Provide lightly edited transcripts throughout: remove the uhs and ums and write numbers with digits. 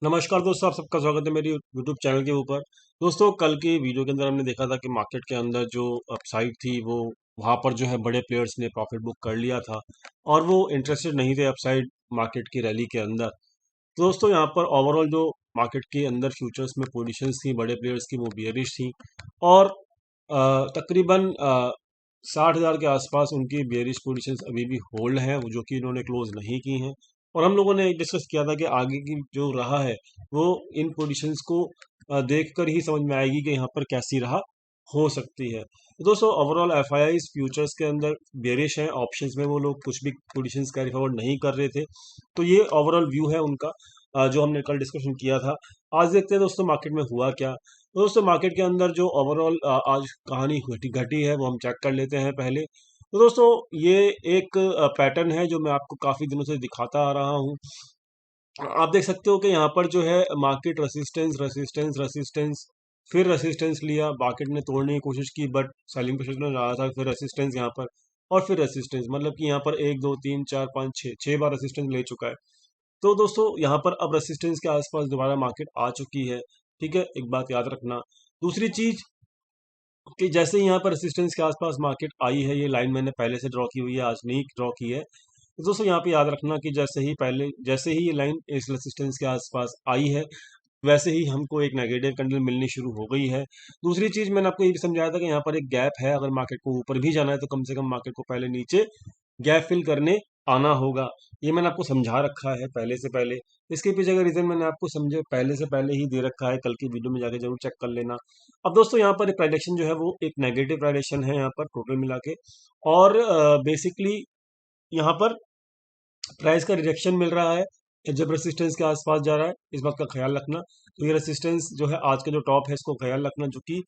नमस्कार दोस्तों, आप सबका स्वागत है मेरी यूट्यूब चैनल के ऊपर। दोस्तों, कल की वीडियो के अंदर हमने देखा था कि मार्केट के अंदर जो अपसाइड थी वो वहाँ पर जो है बड़े प्लेयर्स ने प्रॉफिट बुक कर लिया था और वो इंटरेस्टेड नहीं थे अपसाइड मार्केट की रैली के अंदर। तो दोस्तों, यहाँ पर ओवरऑल जो मार्केट के अंदर फ्यूचर्स में पोजीशंस थी बड़े प्लेयर्स की वो बियरिश थी और तकरीबन 60,000 के आसपास उनकी बियरिश पोजीशंस अभी भी होल्ड हैं, वो जो कि इन्होंने क्लोज नहीं की हैं। और हम लोगों ने डिस्कस किया था कि आगे की जो राह है वो इन पोजीशंस को देखकर ही समझ में आएगी कि यहाँ पर कैसी राह हो सकती है। तो दोस्तों, ओवरऑल एफआईआईज फ्यूचर्स के अंदर बेरिश हैं, ऑप्शंस में वो लोग कुछ भी पोजीशंस कैरी फॉरवर्ड नहीं कर रहे थे। तो ये ओवरऑल व्यू है उनका, जो हमने कल डिस्कशन किया था। आज देखते हैं दोस्तों मार्केट में हुआ क्या। तो दोस्तों, मार्केट के अंदर जो ओवरऑल आज कहानी घटी घटी है वो हम चेक कर लेते हैं पहले। तो दोस्तों, ये एक पैटर्न है जो मैं आपको काफ़ी दिनों से दिखाता आ रहा हूँ। आप देख सकते हो कि यहाँ पर जो है मार्केट रेसिस्टेंस रेसिस्टेंस रेसिस्टेंस फिर रेसिस्टेंस लिया, मार्केट ने तोड़ने की कोशिश की बट सेलिंग पोजीशन में रहा था, फिर रेसिस्टेंस यहाँ पर और फिर रेसिस्टेंस, मतलब कि यहाँ पर एक दो तीन चार पाँच छः छः बार रेसिस्टेंस ले चुका है। तो दोस्तों, यहाँ पर अब रेसिस्टेंस के आसपास दोबारा मार्केट आ चुकी है। ठीक है, एक बात याद रखना। दूसरी चीज कि जैसे ही यहाँ पर रेसिस्टेंस के आसपास मार्केट आई है, ये लाइन मैंने पहले से ड्रॉ की हुई है, आज नहीं ड्रॉ की है। तो दोस्तों, यहाँ पे याद रखना कि जैसे ही ये लाइन इस रेसिस्टेंस के आसपास आई है, वैसे ही हमको एक नेगेटिव कैंडल मिलनी शुरू हो गई है। दूसरी चीज मैंने आपको ये भी समझाया था कि यहाँ पर एक गैप है, अगर मार्केट को ऊपर भी जाना है तो कम से कम मार्केट को पहले नीचे गैप फिल करने आना होगा। ये मैंने आपको समझा रखा है पहले से पहले। इसके पीछे का रीजन मैंने आपको समझे पहले से पहले ही दे रखा है, कल की वीडियो में जाके जरूर चेक कर लेना। अब दोस्तों, यहाँ पर प्राइडेक्शन जो है वो एक नेगेटिव प्राइडेक्शन है यहाँ पर टोटल मिला के। और बेसिकली यहाँ पर प्राइस का रिजेक्शन मिल रहा है जब रेसिस्टेंस के आसपास जा रहा है, इस बात का ख्याल रखना। तो ये रेसिस्टेंस जो है आज का जो टॉप है इसको ख्याल रखना, जो कि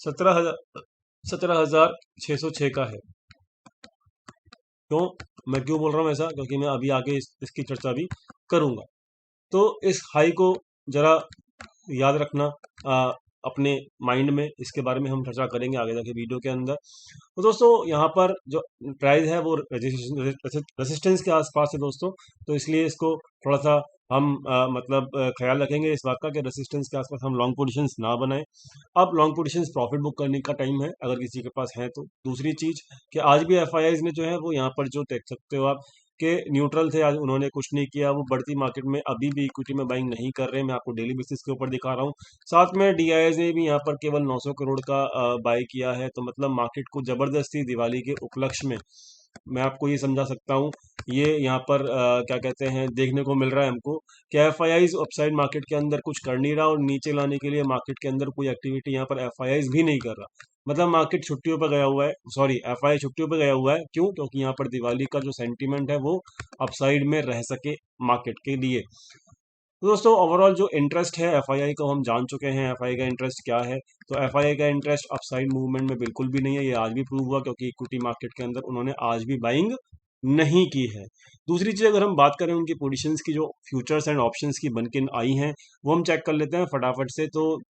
17,606 का है। क्यों मैं क्यों बोल रहा हूँ ऐसा, क्योंकि मैं अभी आगे इसकी चर्चा भी करूंगा। तो इस हाई को जरा याद रखना अपने माइंड में, इसके बारे में हम चर्चा करेंगे आगे जाके वीडियो के अंदर। तो दोस्तों, यहाँ पर जो प्राइस है वो रेजिस्टेंस के आसपास है दोस्तों। तो इसलिए इसको थोड़ा सा हम मतलब ख्याल रखेंगे इस बात का कि रेजिस्टेंस के आसपास हम लॉन्ग पोजीशंस ना बनाएं। अब लॉन्ग पोजीशंस प्रॉफिट बुक करने का टाइम है अगर किसी के पास है तो। दूसरी चीज कि आज भी एफआईआईज ने जो है वो यहाँ पर जो देख सकते हो आप कि न्यूट्रल थे, आज उन्होंने कुछ नहीं किया, वो बढ़ती मार्केट में अभी भी इक्विटी में बाइंग नहीं कर रहे हैं। मैं आपको डेली बेसिस के ऊपर दिखा रहा हूँ। साथ में डीआईएस ने भी यहाँ पर केवल 900 करोड़ का बाय किया है। तो मतलब मार्केट को जबरदस्ती दिवाली के उपलक्ष्य में, मैं आपको ये समझा सकता हूँ, ये यहाँ पर क्या कहते हैं देखने को मिल रहा है हमको कि एफआईआईज अपसाइड मार्केट के अंदर कुछ कर नहीं रहा और नीचे लाने के लिए मार्केट के अंदर कोई एक्टिविटी यहाँ पर एफआईआईज भी नहीं कर रहा। मतलब मार्केट छुट्टियों पर गया हुआ है, सॉरी एफआई छुट्टियों पर गया हुआ है। क्यों? क्योंकि यहाँ पर दिवाली का जो सेंटीमेंट है वो अपसाइड में रह सके मार्केट के लिए। तो दोस्तों, ओवरऑल जो इंटरेस्ट है एफआईआई को हम जान चुके हैं, एफआई का इंटरेस्ट क्या है। तो एफआईआई का इंटरेस्ट अपसाइड मूवमेंट में बिल्कुल भी नहीं है, ये आज भी प्रूव हुआ, क्योंकि इक्विटी मार्केट के अंदर उन्होंने आज भी बाइंग नहीं की है। दूसरी चीज, अगर हम बात करें उनकी पोजीशंस की, जो फ्यूचर्स एंड ऑप्शंस की बनके आई हैं, वो हम चेक कर लेते हैं फटाफट से। तो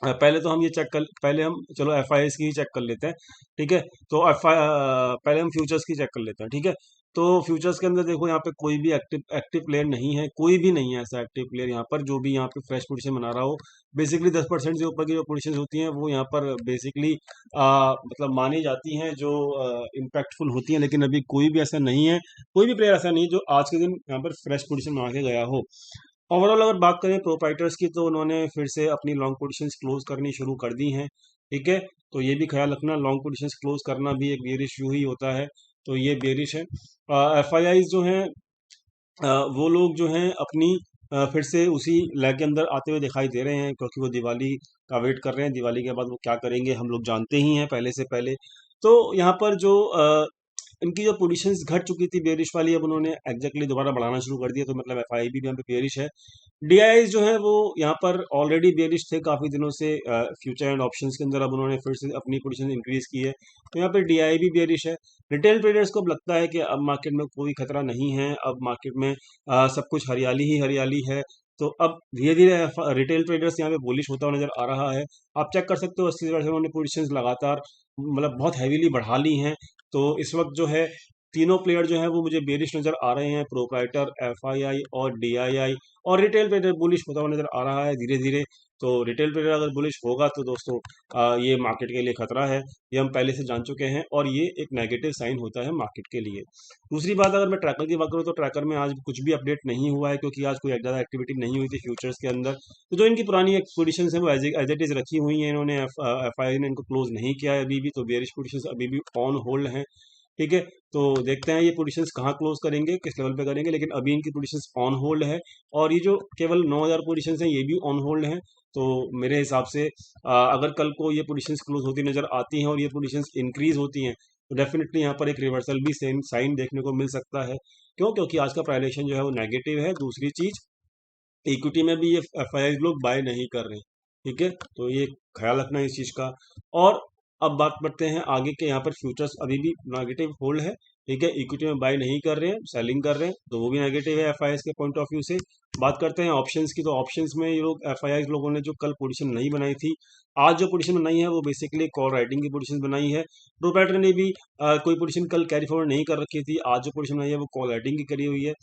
पहले तो हम ये चेक कर, पहले हम चलो एफआईएस की ही चेक कर लेते हैं। ठीक है, तो पहले हम फ्यूचर्स की चेक कर लेते हैं। ठीक है, तो फ्यूचर्स के अंदर देखो, यहाँ पे कोई भी एक्टिव प्लेयर नहीं है, कोई भी नहीं है ऐसा एक्टिव प्लेयर यहाँ पर जो भी यहाँ पे फ्रेश पोजीशन बना रहा हो। बेसिकली 10% से ऊपर की जो पोजीशन होती हैं वो यहाँ पर बेसिकली मतलब मानी जाती हैं, जो इम्पैक्टफुल होती हैं, लेकिन अभी कोई भी ऐसा नहीं है, कोई भी प्लेयर ऐसा नहीं है जो आज के दिन यहाँ पर फ्रेश पोजीशन बना के गया हो। ओवरऑल अगर बात करें प्रोप्राइटर्स की, तो उन्होंने फिर से अपनी लॉन्ग पोजीशंस क्लोज करनी शुरू कर दी हैं। ठीक है, तो ये भी ख्याल रखना, लॉन्ग पोजीशंस क्लोज करना भी एक बेरिश व्यू ही होता है। तो ये बेरिश है। एफआईआईज जो हैं वो लोग जो हैं अपनी फिर से उसी लैग के अंदर आते हुए दिखाई दे रहे हैं, क्योंकि वो दिवाली का वेट कर रहे हैं। दिवाली के बाद वो क्या करेंगे हम लोग जानते ही हैं पहले से पहले। तो यहाँ पर जो इनकी जो पोजीशंस घट चुकी थी बेरिश वाली, अब उन्होंने एग्जैक्टली दोबारा बढ़ाना शुरू कर दिया। तो मतलब एफआई भी यहाँ पे बेरिश है। डीआईएस जो है वो यहाँ पर ऑलरेडी बेरिश थे काफ़ी दिनों से फ्यूचर एंड ऑप्शंस के अंदर, अब उन्होंने फिर से अपनी पोजीशन इंक्रीज की है। तो यहाँ पे डीआई भी बेरिश है। रिटेल ट्रेडर्स को अब लगता है कि अब मार्केट में कोई खतरा नहीं है, अब मार्केट में सब कुछ हरियाली ही हरियाली है। तो अब धीरे धीरे रिटेल ट्रेडर्स यहाँ पे बुलिश होता हुआ नजर आ रहा है। आप चेक कर सकते हो 80,000 से उन्होंने पोजीशंस लगातार मतलब बहुत हैवीली बढ़ा ली हैं। तो इस वक्त जो है तीनों प्लेयर जो है वो मुझे बेरिश नजर आ रहे हैं, प्रोप्राइटर, एफआईआई और डीआईआई। और रिटेल प्लेयर बुलिश होता हुआ नजर आ रहा है धीरे धीरे। तो रिटेल प्लेयर अगर बुलिश होगा तो दोस्तों ये मार्केट के लिए खतरा है, ये हम पहले से जान चुके हैं, और ये एक नेगेटिव साइन होता है मार्केट के लिए। दूसरी बात, अगर मैं ट्रैकर की बात करूँ तो ट्रैकर में आज कुछ भी अपडेट नहीं हुआ है, क्योंकि आज कोई ज़्यादा एक्टिविटी नहीं हुई थी फ्यूचर्स के अंदर। तो जो इनकी पुरानी पोजीशन है वो एज इट इज रखी हुई है, इन्होंने एफ आई ने इनको क्लोज नहीं किया है अभी भी, तो बेरिश पोजीशन अभी भी ऑन होल्ड हैं। ठीक है, तो देखते हैं ये पोजीशंस कहाँ क्लोज करेंगे, किस लेवल पे करेंगे, लेकिन अभी इनकी पोजीशंस ऑन होल्ड है। और ये जो केवल 9,000 पोजीशंस हैं ये भी ऑन होल्ड हैं। तो मेरे हिसाब से अगर कल को ये पोजीशंस क्लोज होती नजर आती हैं और ये पोजीशंस इंक्रीज होती हैं तो डेफिनेटली यहाँ पर एक रिवर्सल भी सेम साइन देखने को मिल सकता है। क्यों? क्योंकि आज का प्राइलेशन जो है वो नेगेटिव है। दूसरी चीज, इक्विटी में भी ये एफ लोग बाय नहीं कर रहे हैं। ठीक है, तो ये ख्याल रखना है इस चीज का। और अब बात करते हैं आगे के, यहाँ पर फ्यूचर्स अभी भी नेगेटिव होल्ड है। ठीक है, इक्विटी में बाय नहीं कर रहे हैं, सेलिंग कर रहे हैं, तो वो भी नेगेटिव है एफ के पॉइंट ऑफ व्यू से। बात करते हैं ऑप्शंस की, तो ऑप्शंस में ये लोग एफ लोगों ने जो कल पोजीशन नहीं बनाई थी, आज जो पोजीशन बनाई है वो बेसिकली कॉल राइटिंग की पोजीशन बनाई है। प्रोप्राइटर ने भी कोई पोजीशन कल कैरी फॉरवर्ड नहीं कर रखी थी, आज जो पोजीशन बनाई है वो कॉल राइटिंग की करी हुई है।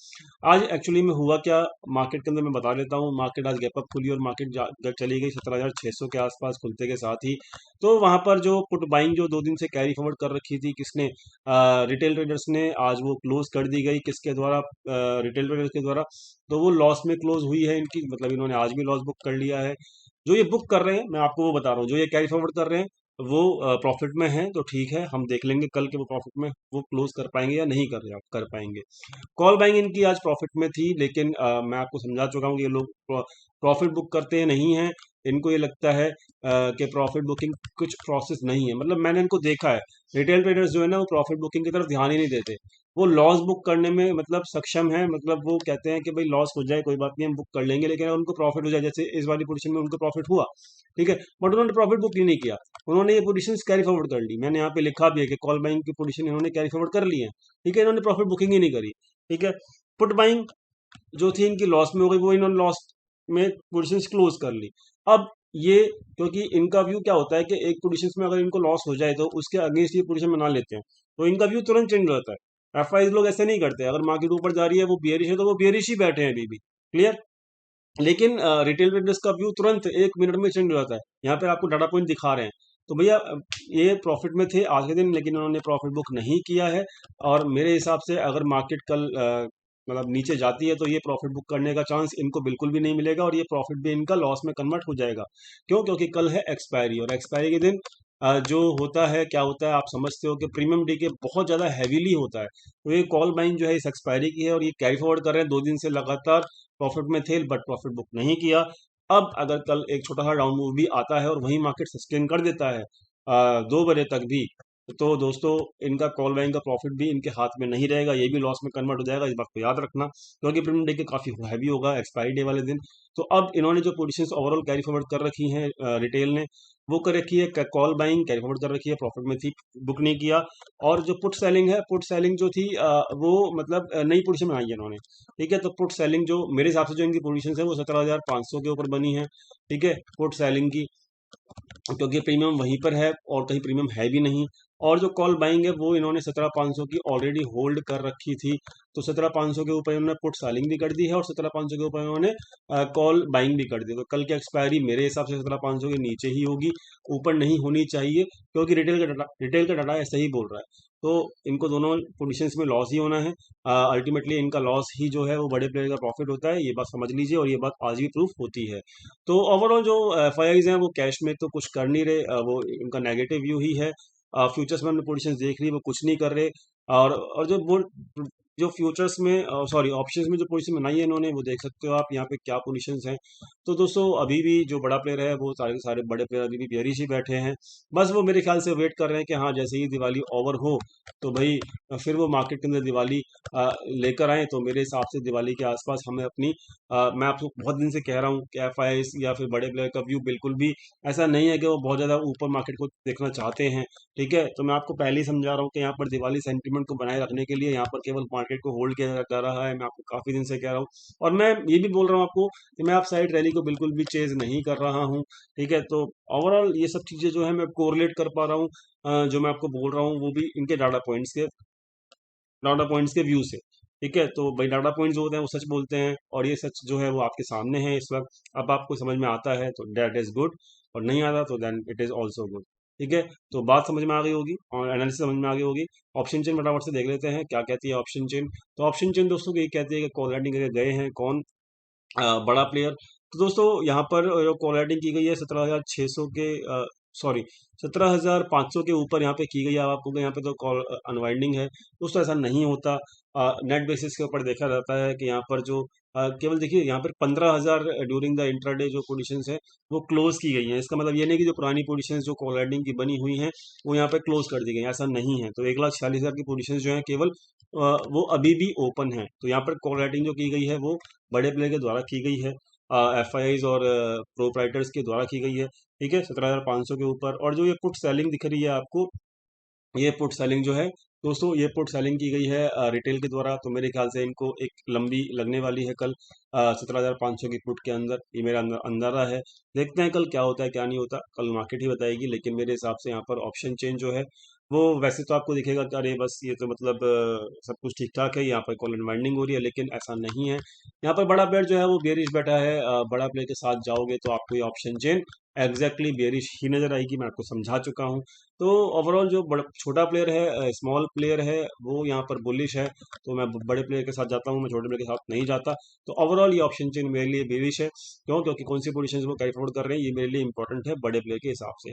आज एक्चुअली में हुआ क्या मार्केट के अंदर मैं बता देता हूँ। मार्केट आज गैप अप खुली और मार्केट चली गई 17,600 के आसपास खुलते के साथ ही। तो वहां पर जो पुट बाइंग जो 2 दिन से कैरी फॉरवर्ड कर रखी थी किसने, रिटेल ट्रेडर्स ने, आज वो क्लोज कर दी गई किसके द्वारा, रिटेल ट्रेडर्स के द्वारा। तो वो लॉस में क्लोज हुई है इनकी, मतलब इन्होंने आज भी लॉस बुक कर लिया है। जो ये बुक कर रहे हैं मैं आपको वो बता रहा हूँ, जो ये कैरी फॉरवर्ड कर रहे हैं वो प्रॉफिट में है, तो ठीक है, हम देख लेंगे कल के वो प्रॉफिट में वो क्लोज कर पाएंगे या नहीं कर पाएंगे। कॉल बाइंग इनकी आज प्रॉफिट में थी, लेकिन मैं आपको समझा चुका हूँ कि ये लोग प्रॉफिट बुक करते नहीं हैं। इनको ये लगता है कि प्रॉफिट बुकिंग कुछ प्रोसेस नहीं है, मतलब मैंने इनको देखा है, रिटेल ट्रेडर्स जो है ना वो प्रॉफिट बुकिंग की तरफ ध्यान ही नहीं देते। वो लॉस बुक करने में मतलब सक्षम है, मतलब वो कहते हैं कि भाई लॉस हो जाए कोई बात नहीं हम बुक कर लेंगे, लेकिन अगर उनको प्रॉफिट हो जाए, जैसे इस वाली पोजीशन में उनको प्रॉफिट हुआ, ठीक है, बट उन्होंने प्रॉफिट बुक ही नहीं किया, उन्होंने ये पोजीशन कैरी फॉरवर्ड कर ली। मैंने यहाँ पे लिखा भी है कि कॉल बाइंग की पोजीशन इन्होंने कैरी फॉरवर्ड कर ली है। ठीक है, इन्होंने प्रॉफिट बुकिंग ही नहीं करी। ठीक है, पुट बाइंग जो थी इनकी लॉस में हो गई, वो इन्होंने लॉस में पोजीशन क्लोज कर ली। अब ये, क्योंकि इनका व्यू क्या होता है कि एक पोजीशन में अगर इनको लॉस हो जाए तो उसके अगेंस्ट ये पोजीशन बना लेते हैं, तो इनका व्यू तुरंत चेंज हो जाता है। लोग ऐसे नहीं करते, अगर मार्केट ऊपर जा रही है वो बियरिश है तो वो बियरिश ही बैठे हैं अभी भी। क्लियर? लेकिन रिटेल ट्रेडर्स का व्यू तुरंत 1 मिनट में चेंज हो जाता है। यहाँ पे आपको डाटा पॉइंट दिखा रहे हैं, तो भैया ये प्रॉफिट में थे आज के दिन, लेकिन उन्होंने प्रॉफिट बुक नहीं किया है। और मेरे हिसाब से अगर मार्केट कल मतलब नीचे जाती है तो ये प्रॉफिट बुक करने का चांस इनको बिल्कुल भी नहीं मिलेगा, और ये प्रॉफिट भी इनका लॉस में कन्वर्ट हो जाएगा। क्यों? क्योंकि कल है एक्सपायरी, और एक्सपायरी के दिन जो होता है, क्या होता है आप समझते हो कि प्रीमियम डी के बहुत ज़्यादा हैवीली होता है। तो ये कॉल बाइंग जो है इस एक्सपायरी की है, और ये कैरी फॉरवर्ड कर रहे हैं 2 दिन से लगातार प्रॉफिट में थे, बट प्रॉफिट बुक नहीं किया। अब अगर कल एक छोटा सा डाउन मूव भी आता है और वही मार्केट सस्टेन कर देता है 2 बजे तक भी, तो दोस्तों इनका कॉल बाइंग का प्रॉफिट भी इनके हाथ में नहीं रहेगा, ये भी लॉस में कन्वर्ट हो जाएगा, इस बात को याद रखना। क्योंकि प्रीमियम डे के काफ़ी हैवी होगा एक्सपायरी डे वाले दिन। तो अब इन्होंने जो पोजीशंस ओवरऑल कैरी फॉरवर्ड कर रखी हैं रिटेल ने, वो कर रखी है कॉल बाइंग कैरी फॉरवर्ड कर रखी है, प्रॉफिट में थी, बुक नहीं किया। और जो पुट सेलिंग है, पुट सेलिंग जो थी वो मतलब नई पोजीशन बनाई है इन्होंने। ठीक है, तो पुट सेलिंग जो मेरे हिसाब से जो इनकी पोजीशन है वो 17,500 के ऊपर बनी है। ठीक है, पुट सेलिंग की, क्योंकि प्रीमियम वहीं पर है और कहीं प्रीमियम है भी नहीं। और जो कॉल बाइंग है वो इन्होंने 17,500 की ऑलरेडी होल्ड कर रखी थी, तो 17,500 के ऊपर इन्होंने पुट सेलिंग भी कर दी है और 17,500 के ऊपर इन्होंने कॉल बाइंग भी कर दी। तो कल की एक्सपायरी मेरे हिसाब से 17,500 के नीचे ही होगी, ऊपर नहीं होनी चाहिए, क्योंकि रिटेल का डाटा ऐसा ही बोल रहा है। तो इनको दोनों पोजीशंस में लॉस ही होना है। अल्टीमेटली इनका लॉस ही जो है वो बड़े प्लेयर का प्रॉफिट होता है, ये बात समझ लीजिए, और ये बात आज भी प्रूफ होती है। तो ओवरऑल जो एफ हैं वो कैश में तो कुछ कर नहीं रहे, वो उनका नेगेटिव व्यू ही है। फ्यूचर्स में हमने पोजीशंस देख ली, वो कुछ नहीं कर रहे। और जो फ्यूचर्स में, सॉरी ऑप्शंस में जो पोजीशन बनाई है इन्होंने, वो देख सकते हो आप यहाँ पे क्या पोजीशंस हैं। तो दोस्तों अभी भी जो बड़ा प्लेयर है वो सारे के सारे बड़े प्लेयर अभी भी बेयरिश ही बैठे हैं। बस वो मेरे ख्याल से वेट कर रहे हैं कि हाँ जैसे ही दिवाली ओवर हो तो भाई फिर वो मार्केट के अंदर दिवाली लेकर आए। तो मेरे हिसाब से दिवाली के आसपास हमें अपनी मैं आपको बहुत दिन से कह रहा हूँ कि एफ या फिर बड़े प्लेयर का व्यू बिल्कुल भी ऐसा नहीं है कि वो बहुत ज़्यादा ऊपर मार्केट को देखना चाहते हैं। ठीक है, तो मैं आपको पहले ही समझा रहा हूँ कि यहाँ पर दिवाली सेंटीमेंट को बनाए रखने के लिए यहाँ पर केवल मार्केट को होल्ड किया जा रहा है। मैं आपको काफ़ी दिन से कह रहा हूँ, और मैं ये भी बोल रहा हूँ आपको कि मैं आप साइड रैली को बिल्कुल भी चेज नहीं कर रहा हूँ। ठीक है, तो ओवरऑल ये सब चीज़ें जो है मैं कोरिलेट कर पा रहा हूँ, जो मैं आपको बोल रहा हूँ वो भी इनके डाटा पॉइंट्स के डाटा पॉइंट्स के व्यू से। ठीक है, तो भाई डाटा पॉइंट्स जो होते हैं वो सच बोलते हैं, और ये सच जो है वो आपके सामने है इस वक्त। अब आपको समझ में आता है तो दैट इज गुड, और नहीं आता तो then it is also good. ठीक है, तो बात समझ में आ गई होगी और एनालिसिस समझ में आ गई होगी। ऑप्शन चेन फटाफट से देख लेते हैं क्या कहती है ऑप्शन चेन। तो ऑप्शन चेन दोस्तों ये कहती है कि कॉल राइटिंग करके गए हैं कौन, बड़ा प्लेयर। तो दोस्तों यहाँ पर जो कॉल राइटिंग की गई है 17,600 के, सॉरी 17,500 के ऊपर यहाँ पे की गई है। आपको यहाँ पे तो कॉल अनवाइंडिंग है दोस्तों, ऐसा नहीं होता। नेट बेसिस के ऊपर देखा जाता है कि यहाँ पर जो केवल देखिए यहाँ पर 15,000 ड्यूरिंग द इंट्राडे जो पोजीशंस है वो क्लोज की गई हैं। इसका मतलब ये नहीं कि जो पुरानी पोजीशंस जो कॉल राइटिंग की बनी हुई हैं वो यहाँ पे क्लोज कर दी गई हैं, ऐसा नहीं है। तो 1,46,000 की पोजीशंस जो है केवल वो अभी भी ओपन है। तो यहाँ पर कॉल राइटिंग जो की गई है वो बड़े प्लेयर के द्वारा की गई है, एफ और प्रोप्राइटर्स के द्वारा की गई है। ठीक है, 17,500 के ऊपर। और जो ये पुट सेलिंग दिख रही है आपको, ये पुट सेलिंग जो है दोस्तों, ये पुट सेलिंग की गई है रिटेल के द्वारा। तो मेरे ख्याल से इनको एक लंबी लगने वाली है कल 17,500 की पुट के अंदर, ये मेरा अंदाजा है। देखते हैं कल क्या होता है क्या नहीं होता, कल मार्केट ही बताएगी। लेकिन मेरे हिसाब से यहाँ पर ऑप्शन चेंज जो है वो वैसे तो आपको दिखेगा कि अरे बस ये तो मतलब सब कुछ ठीक ठाक है, यहाँ पर कॉल अनवाइंडिंग हो रही है, लेकिन ऐसा नहीं है। यहाँ पर बड़ा प्लेयर जो है वो बेरिश बैठा है। बड़ा प्लेयर के साथ जाओगे तो आपको ये ऑप्शन चेन एग्जैक्टली बेरिश ही नजर आएगी, मैं आपको समझा चुका हूँ। तो ओवरऑल जो बड़ा छोटा प्लेयर है, स्मॉल प्लेयर है, वो यहाँ पर बुलिश है। तो मैं बड़े प्लेयर के साथ जाता हूँ, मैं छोटे प्लेयर के साथ नहीं जाता। तो ओवरऑल ये ऑप्शन चेन मेरे लिए बेरिश है। क्यों? क्योंकि कौन सी पोजीशन वो कैरी फॉरवर्ड कर रहे हैं ये मेरे लिए इंपॉर्टेंट है बड़े प्लेयर के हिसाब से।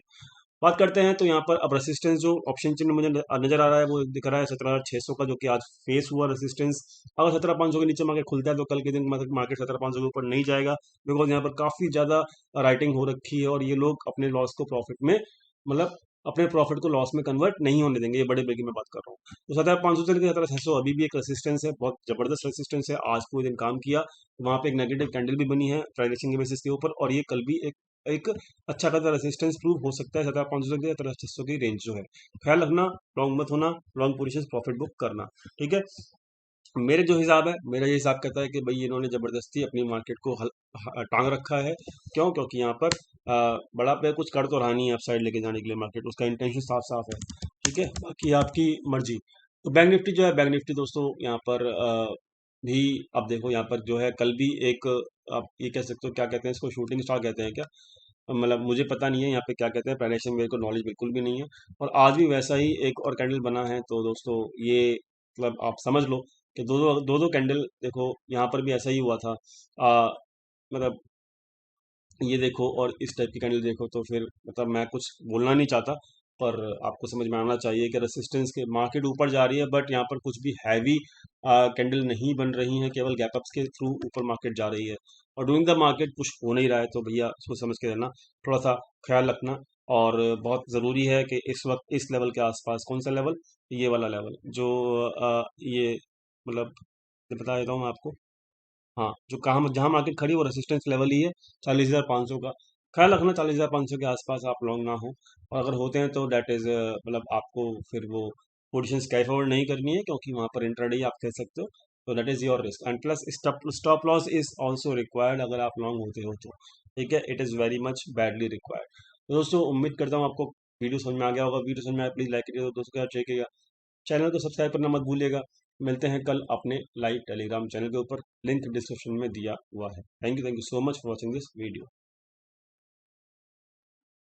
बात करते हैं तो यहाँ पर अब रेसिस्टेंस जो ऑप्शन चेन में मुझे नजर आ रहा है वो दिख रहा है 17,600 का, जो कि आज फेस हुआ रेसिस्टेंस। अगर 17,500 के नीचे मार्केट खुलता है तो कल के दिन मार्केट 17,500 के ऊपर नहीं जाएगा, बिकॉज यहाँ पर काफी ज्यादा राइटिंग हो रखी है और ये लोग अपने लॉस को प्रॉफिट में, मतलब अपने प्रॉफिट को लॉस में कन्वर्ट नहीं होने देंगे। ये बड़े ब्रेक की मैं बात कर रहा हूँ। तो 17,500 से लेकर 17,600 अभी भी एक रेसिस्टेंस है, बहुत जबरदस्त रेसिस्टेंस है। आज पूरे दिन काम किया, वहां पे एक नेगेटिव कैंडल भी बनी है ट्रांजेक्शन के बेसिस के ऊपर, और ये कल भी एक एक अच्छा खासा रेसिस्टेंस प्रूव हो सकता है 17,500 से 17,600 की रेंज जो है। ख्याल रखना, लॉन्ग मत होना, लॉन्ग पोजीशन प्रॉफिट बुक करना। ठीक है, मेरे जो हिसाब है, मेरा ये हिसाब कहता है कि भाई इन्होंने जबरदस्ती अपनी मार्केट को टांग रखा है। क्यों? क्योंकि यहाँ पर बड़ा प्लेयर कुछ कर तो रहा नहीं है अपसाइड लेके जाने के लिए मार्केट, उसका इंटेंशन साफ साफ है। ठीक है, बाकी आपकी मर्जी। तो बैंक निफ्टी जो है, बैंक निफ्टी दोस्तों यहाँ पर भी अब देखो, यहाँ पर जो है कल भी एक, आप ये कह सकते हो क्या कहते हैं इसको, शूटिंग स्टार कहते हैं क्या, मतलब मुझे पता नहीं है यहाँ पे क्या कहते हैं, प्राइवेशन मेरे को नॉलेज बिल्कुल भी नहीं है। और आज भी वैसा ही एक और कैंडल बना है। तो दोस्तों ये मतलब आप समझ लो कि दो दो कैंडल देखो, यहाँ पर भी ऐसा ही हुआ था। मतलब ये देखो और इस टाइप की कैंडल देखो, तो फिर मतलब मैं कुछ बोलना नहीं चाहता, पर आपको समझ में आना चाहिए कि रेसिस्टेंस के मार्केट ऊपर जा रही है, बट यहाँ पर कुछ भी हैवी कैंडल नहीं बन रही हैं, केवल गैप अप्स के थ्रू ऊपर मार्केट जा रही है। और डूइंग द मार्केट कुछ हो नहीं रहा है, तो भैया इसको समझ के रहना, थोड़ा सा ख्याल रखना। और बहुत ज़रूरी है कि इस वक्त इस लेवल के आसपास, कौन सा लेवल, ये वाला लेवल जो ये मतलब बता देता हूँ मैं आपको। हाँ, जो कहाँ जहाँ मार्केट खड़ी वो रेसिस्टेंस लेवल ही है 40,500 का। ख्याल रखना 40,500 के आसपास आप लॉन्ग ना हो, और अगर होते हैं तो डेट इज मतलब आपको फिर वो पोजीशंस कैरी फॉरवर्ड नहीं करनी है, क्योंकि वहाँ पर इंट्राडे आप खेल सकते हो। तो that is your risk, and plus stop loss is also required अगर आप लॉन्ग होते हो तो। ठीक है, it is very much badly required. तो दोस्तों उम्मीद करता हूँ आपको वीडियो समझ में आ गया होगा। वीडियो समझ में आया प्लीज़ लाइक करिएगा, दोस्तों के साथ शेयर करिएगा, चैनल को सब्सक्राइब करना मत भूलिएगा। मिलते हैं कल अपने लाइव टेलीग्राम चैनल के ऊपर, लिंक डिस्क्रिप्शन में दिया हुआ है। Thank you so much for watching this video.